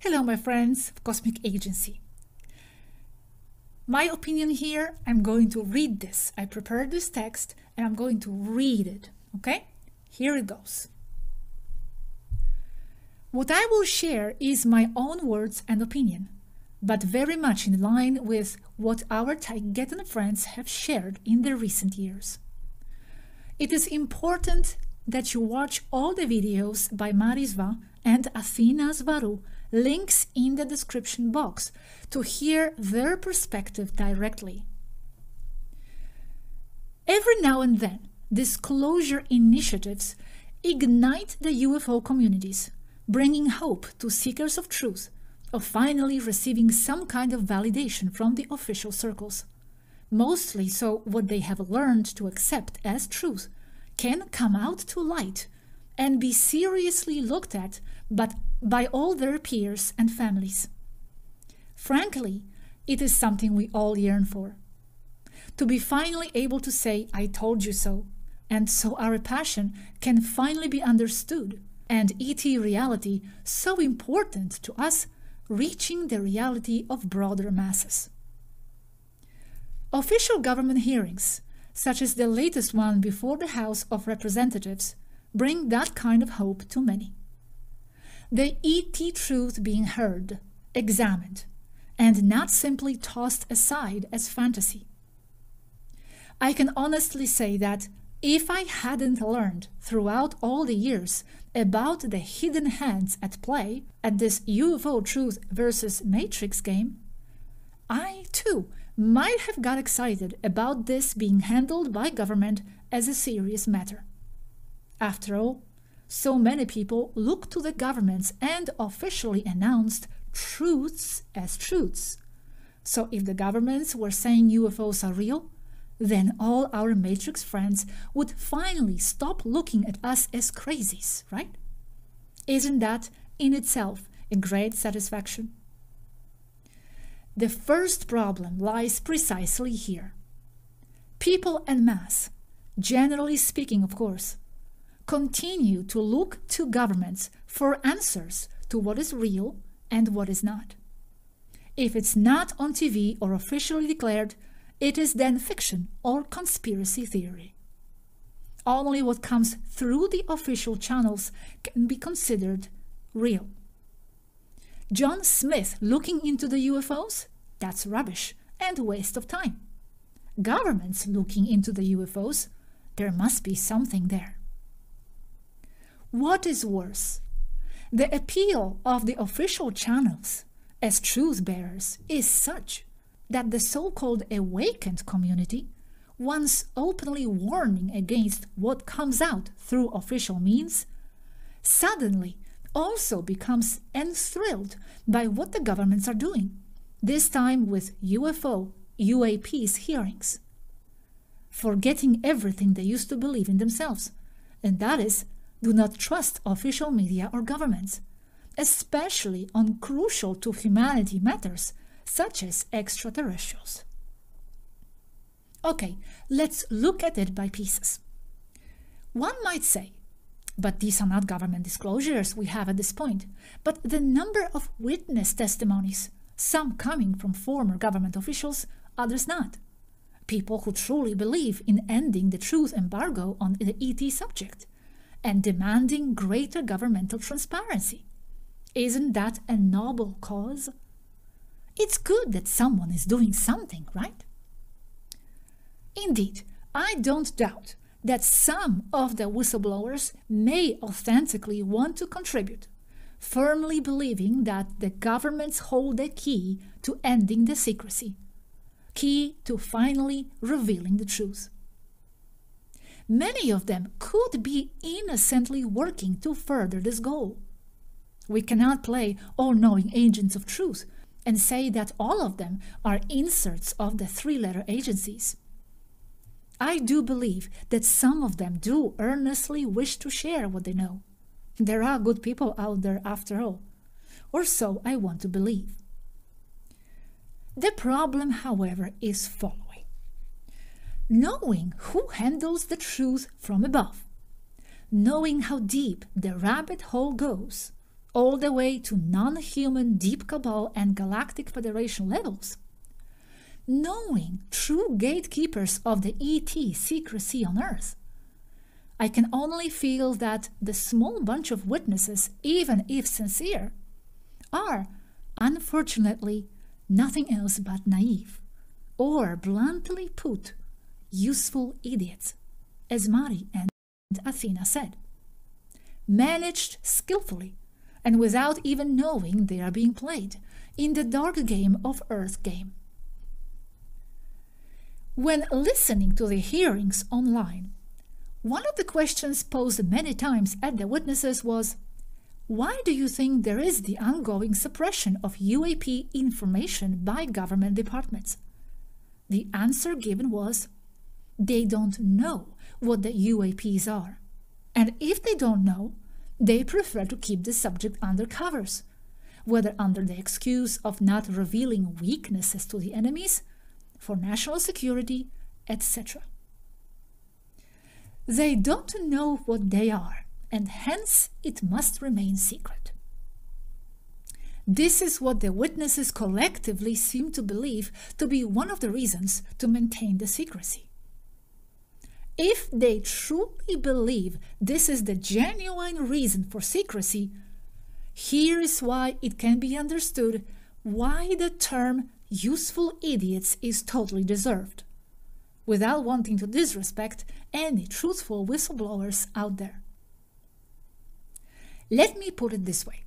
Hello, my friends of Cosmic Agency. My opinion here, I'm going to read this. I prepared this text and I'm going to read it, okay? Here it goes. What I will share is my own words and opinion, but very much in line with what our Taygetan friends have shared in the recent years. It is important that you watch all the videos by Marisva and Athena's Varu, links in the description box, to hear their perspective directly. Every now and then, disclosure initiatives ignite the UFO communities, bringing hope to seekers of truth of finally receiving some kind of validation from the official circles. Mostly so what they have learned to accept as truth can come out to light and be seriously looked at by all their peers and families. Frankly, it is something we all yearn for. To be finally able to say, I told you so, and so our passion can finally be understood, and ET reality so important to us, reaching the reality of broader masses. Official government hearings, such as the latest one before the House of Representatives, bring that kind of hope to many. The ET truth being heard, examined, and not simply tossed aside as fantasy. I can honestly say that if I hadn't learned throughout all the years about the hidden hands at play at this UFO truth versus Matrix game, I too might have got excited about this being handled by government as a serious matter. After all, so many people look to the governments and officially announced truths as truths. So if the governments were saying UFOs are real, then all our Matrix friends would finally stop looking at us as crazies, right? Isn't that in itself a great satisfaction? The first problem lies precisely here. People en masse, generally speaking of course, continue to look to governments for answers to what is real and what is not. If it's not on TV or officially declared, it is then fiction or conspiracy theory. Only what comes through the official channels can be considered real. John Smith looking into the UFOs? That's rubbish and waste of time. Governments looking into the UFOs? There must be something there. What is worse? The appeal of the official channels as truth bearers is such that the so-called awakened community, once openly warning against what comes out through official means, suddenly also becomes enthralled by what the governments are doing, this time with UFO, UAP's hearings, forgetting everything they used to believe in themselves, and that is, do not trust official media or governments, especially on crucial to humanity matters such as extraterrestrials. Okay, let's look at it by pieces. One might say, but these are not government disclosures we have at this point, but the number of witness testimonies, some coming from former government officials, others not. People who truly believe in ending the truth embargo on the ET subject and demanding greater governmental transparency. Isn't that a noble cause? It's good that someone is doing something, right? Indeed, I don't doubt that some of the whistleblowers may authentically want to contribute, firmly believing that the governments hold the key to ending the secrecy, key to finally revealing the truth. Many of them could be innocently working to further this goal. We cannot play all-knowing agents of truth and say that all of them are inserts of the three-letter agencies. I do believe that some of them do earnestly wish to share what they know. There are good people out there after all, or so I want to believe. The problem, however, is following. Knowing who handles the truth from above, knowing how deep the rabbit hole goes, all the way to non-human deep cabal and galactic federation levels, knowing true gatekeepers of the ET secrecy on Earth, I can only feel that the small bunch of witnesses, even if sincere, are, unfortunately, nothing else but naive, or bluntly put, useful idiots, as Mari and Athena said, managed skillfully and without even knowing they are being played in the dark game of Earth game. When listening to the hearings online, one of the questions posed many times at the witnesses was, why do you think there is the ongoing suppression of UAP information by government departments? The answer given was, they don't know what the UAPs are. And if they don't know, they prefer to keep the subject under covers, whether under the excuse of not revealing weaknesses to the enemies, for national security, etc. They don't know what they are, and hence it must remain secret. This is what the witnesses collectively seem to believe to be one of the reasons to maintain the secrecy. If they truly believe this is the genuine reason for secrecy, here is why it can be understood why the term useful idiots is totally deserved, without wanting to disrespect any truthful whistleblowers out there. Let me put it this way.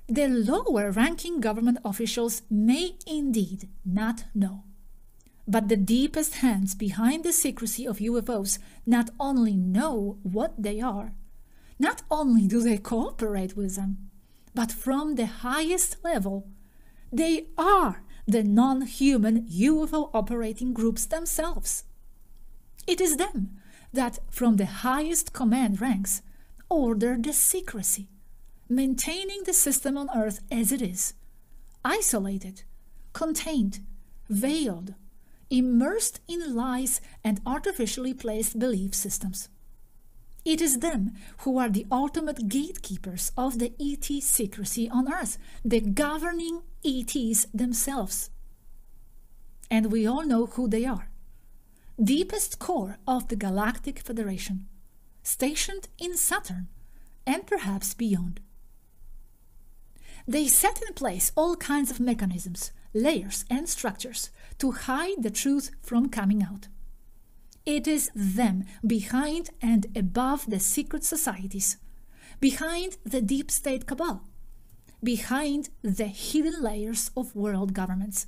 The lower-ranking government officials may indeed not know, but the deepest hands behind the secrecy of UFOs not only know what they are, not only do they cooperate with them, but from the highest level, they are the non-human UFO operating groups themselves. It is them that, from the highest command ranks, order the secrecy, maintaining the system on Earth as it is, isolated, contained, veiled, immersed in lies and artificially placed belief systems. It is them who are the ultimate gatekeepers of the ET secrecy on Earth, the governing ETs themselves. And we all know who they are. Deepest core of the Galactic Federation, stationed in Saturn and perhaps beyond. They set in place all kinds of mechanisms, layers and structures to hide the truth from coming out. It is them behind and above the secret societies, behind the deep state cabal, behind the hidden layers of world governments.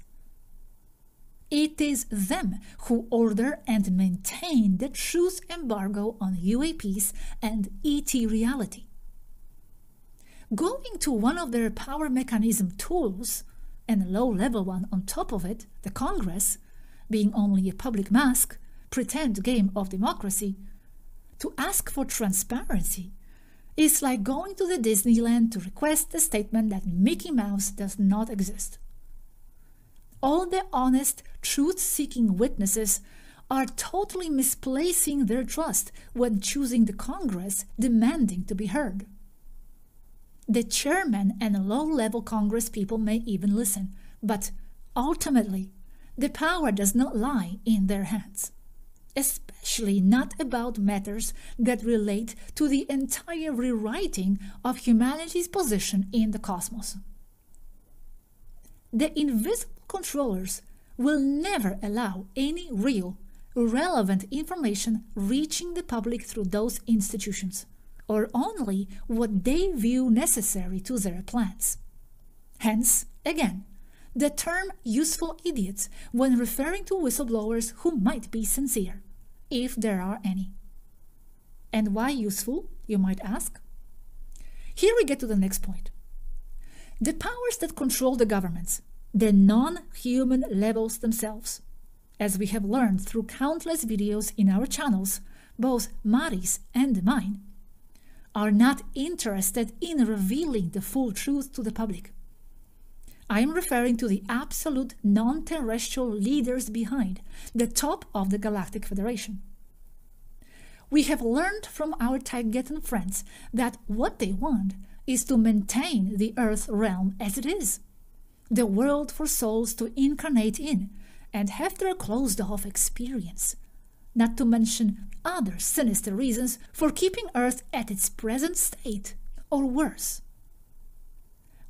It is them who order and maintain the truth embargo on UAPs and ET reality. Going to one of their power mechanism tools, and a low-level one on top of it, the Congress, being only a public mask, pretend game of democracy, to ask for transparency is like going to the Disneyland to request a statement that Mickey Mouse does not exist. All the honest, truth-seeking witnesses are totally misplacing their trust when choosing the Congress demanding to be heard. The chairman and low-level Congress people may even listen, but ultimately, the power does not lie in their hands, especially not about matters that relate to the entire rewriting of humanity's position in the cosmos. The invisible controllers will never allow any real, relevant information reaching the public through those institutions, or only what they view necessary to their plans. Hence, again, the term useful idiots when referring to whistleblowers who might be sincere, if there are any. And why useful, you might ask? Here we get to the next point. The powers that control the governments, the non-human levels themselves, as we have learned through countless videos in our channels, both Mari's and mine, are not interested in revealing the full truth to the public. I am referring to the absolute non-terrestrial leaders behind the top of the Galactic Federation. We have learned from our Taygetan friends that what they want is to maintain the earth realm as it is, the world for souls to incarnate in and have their closed-off experience, not to mention other sinister reasons for keeping Earth at its present state, or worse.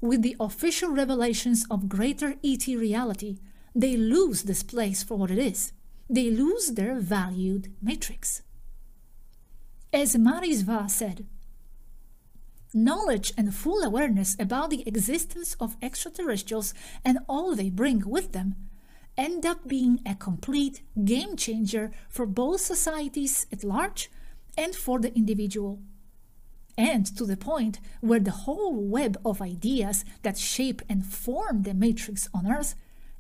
With the official revelations of greater ET reality, they lose this place for what it is. They lose their valued matrix. As Marisva said, knowledge and full awareness about the existence of extraterrestrials and all they bring with them end up being a complete game changer for both societies at large and for the individual. And to the point where the whole web of ideas that shape and form the matrix on Earth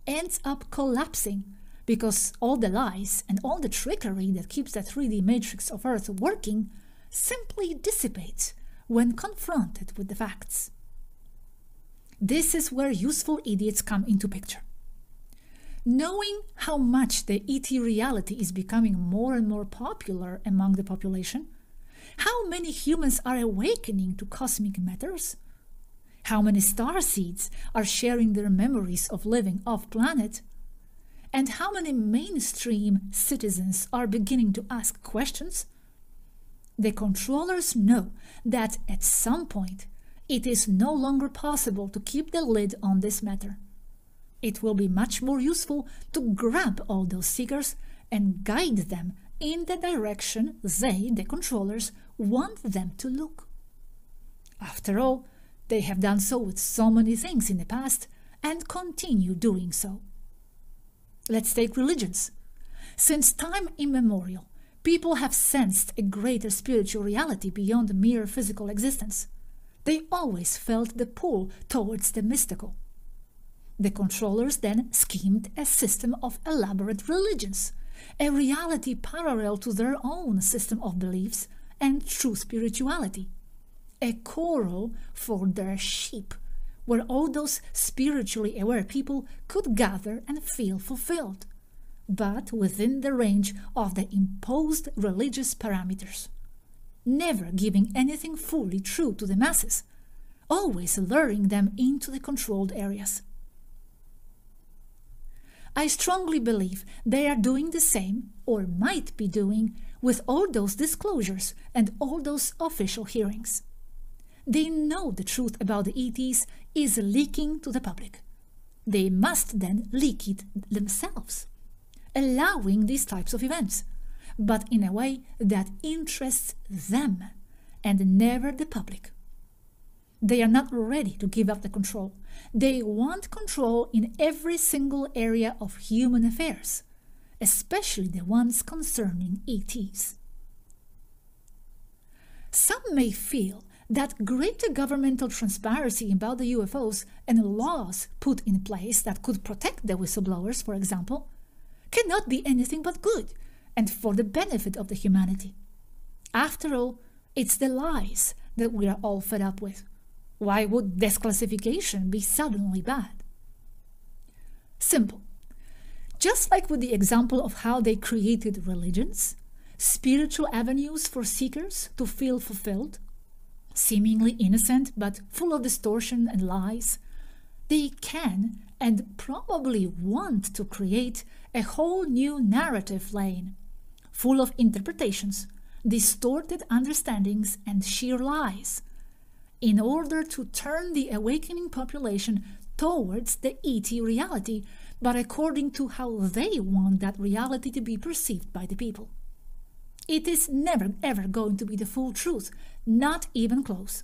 ends up collapsing because all the lies and all the trickery that keeps the 3D matrix of Earth working simply dissipates when confronted with the facts. This is where useful idiots come into picture. Knowing how much the ET reality is becoming more and more popular among the population, how many humans are awakening to cosmic matters, how many starseeds are sharing their memories of living off-planet, and how many mainstream citizens are beginning to ask questions, the controllers know that at some point it is no longer possible to keep the lid on this matter. It will be much more useful to grab all those seekers and guide them in the direction they, the controllers, want them to look. After all, they have done so with so many things in the past and continue doing so. Let's take religions. Since time immemorial, people have sensed a greater spiritual reality beyond mere physical existence. They always felt the pull towards the mystical. The controllers then schemed a system of elaborate religions, a reality parallel to their own system of beliefs and true spirituality, a corral for their sheep, where all those spiritually aware people could gather and feel fulfilled, but within the range of the imposed religious parameters, never giving anything fully true to the masses, always luring them into the controlled areas. I strongly believe they are doing the same, or might be doing, with all those disclosures and all those official hearings. They know the truth about the ETs is leaking to the public. They must then leak it themselves, allowing these types of events, but in a way that interests them and never the public. They are not ready to give up the control. They want control in every single area of human affairs, especially the ones concerning ETs. Some may feel that greater governmental transparency about the UFOs and laws put in place that could protect the whistleblowers, for example, cannot be anything but good and for the benefit of the humanity. After all, it's the lies that we are all fed up with. Why would desclassification be suddenly bad? Simple. Just like with the example of how they created religions, spiritual avenues for seekers to feel fulfilled, seemingly innocent but full of distortion and lies, they can and probably want to create a whole new narrative lane, full of interpretations, distorted understandings, and sheer lies, in order to turn the awakening population towards the ET reality, but according to how they want that reality to be perceived by the people. It is never ever going to be the full truth, not even close.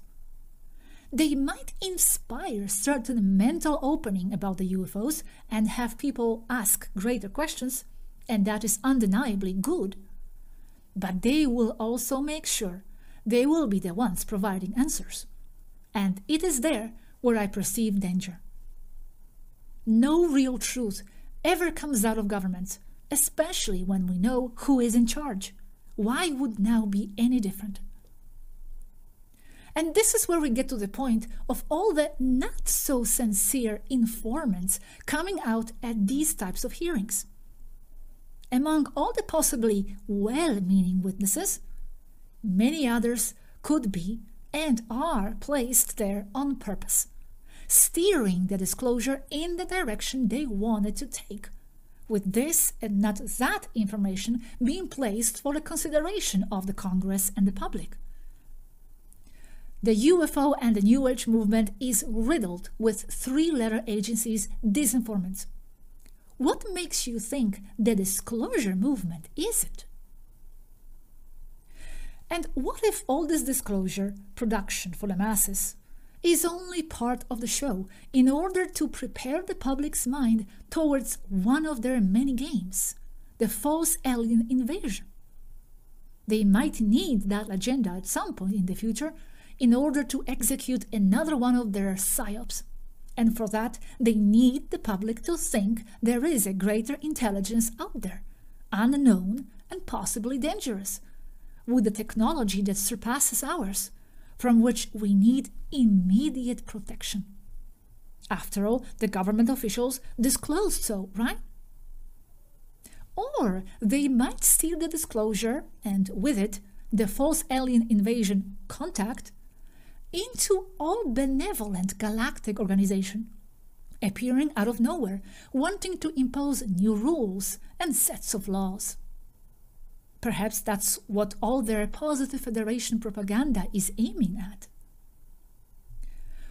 They might inspire certain mental opening about the UFOs and have people ask greater questions, and that is undeniably good, but they will also make sure they will be the ones providing answers. And it is there where I perceive danger. No real truth ever comes out of governments, especially when we know who is in charge. Why would now be any different? And this is where we get to the point of all the not-so-sincere informants coming out at these types of hearings. Among all the possibly well-meaning witnesses, many others could be and are placed there on purpose, steering the disclosure in the direction they wanted to take, with this and not that information being placed for the consideration of the Congress and the public. The UFO and the New Age movement is riddled with three-letter agencies disinformants. What makes you think the disclosure movement is it? And what if all this disclosure production for the masses is only part of the show in order to prepare the public's mind towards one of their many games, the false alien invasion? They might need that agenda at some point in the future in order to execute another one of their psyops. And for that, they need the public to think there is a greater intelligence out there, unknown and possibly dangerous, with a technology that surpasses ours, from which we need immediate protection. After all, the government officials disclosed so, right? Or they might steer the disclosure, and with it, the false alien invasion contact, into all benevolent galactic organization, appearing out of nowhere, wanting to impose new rules and sets of laws. Perhaps that's what all their positive federation propaganda is aiming at.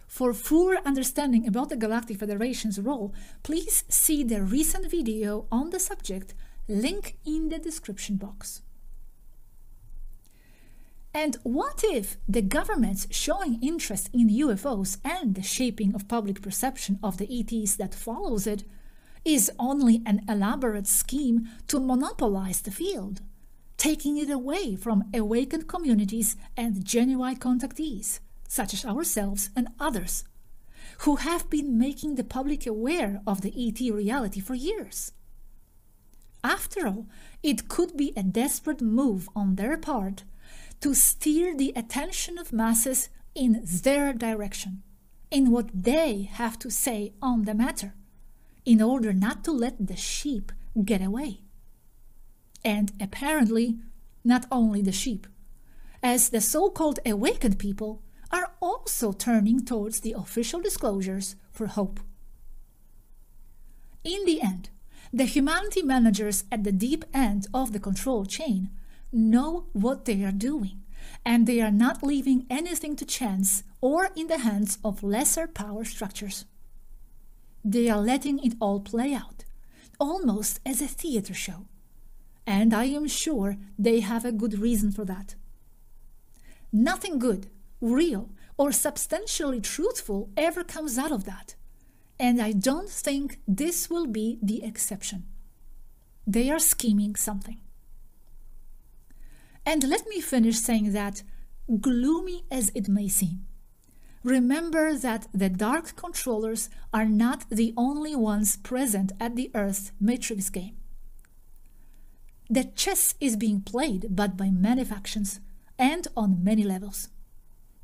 For fuller understanding about the Galactic Federation's role, please see the recent video on the subject, link in the description box. And what if the governments showing interest in UFOs and the shaping of public perception of the ETs that follows it is only an elaborate scheme to monopolize the field, taking it away from awakened communities and genuine contactees, such as ourselves and others, who have been making the public aware of the ET reality for years? After all, it could be a desperate move on their part to steer the attention of masses in their direction, in what they have to say on the matter, in order not to let the sheep get away. And apparently, not only the sheep, as the so-called awakened people are also turning towards the official disclosures for hope. In the end, the humanity managers at the deep end of the control chain know what they are doing, and they are not leaving anything to chance or in the hands of lesser power structures. They are letting it all play out, almost as a theater show. And I am sure they have a good reason for that. Nothing good, real, or substantially truthful ever comes out of that. And I don't think this will be the exception. They are scheming something. And let me finish saying that, gloomy as it may seem, remember that the dark controllers are not the only ones present at the Earth's matrix game. The chess is being played, but by many factions and on many levels.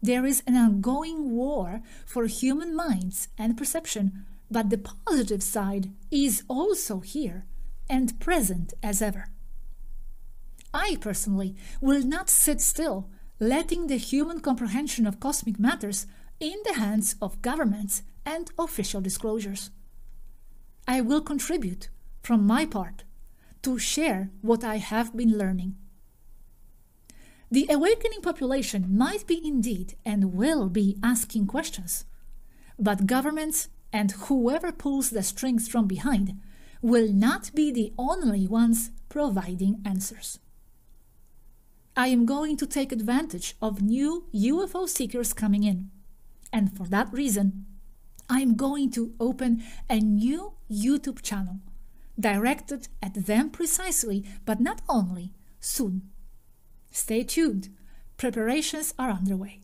There is an ongoing war for human minds and perception, but the positive side is also here and present as ever. I personally will not sit still, letting the human comprehension of cosmic matters in the hands of governments and official disclosures. I will contribute, from my part, to share what I have been learning. The awakening population might be indeed and will be asking questions, but governments and whoever pulls the strings from behind will not be the only ones providing answers. I am going to take advantage of new UFO seekers coming in, and for that reason, I am going to open a new YouTube channel directed at them precisely, but not only, soon. Stay tuned, preparations are underway.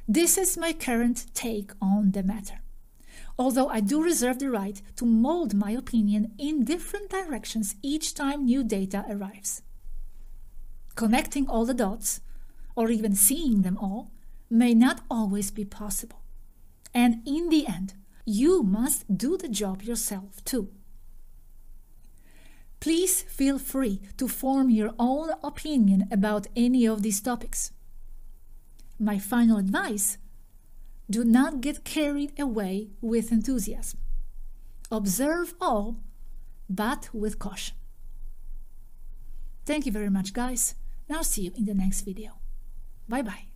This is my current take on the matter, although I do reserve the right to mold my opinion in different directions each time new data arrives. Connecting all the dots, or even seeing them all, may not always be possible. And in the end, you must do the job yourself too. Please feel free to form your own opinion about any of these topics. My final advice: do not get carried away with enthusiasm. Observe all, but with caution. Thank you very much, guys, and I'll see you in the next video. Bye-bye.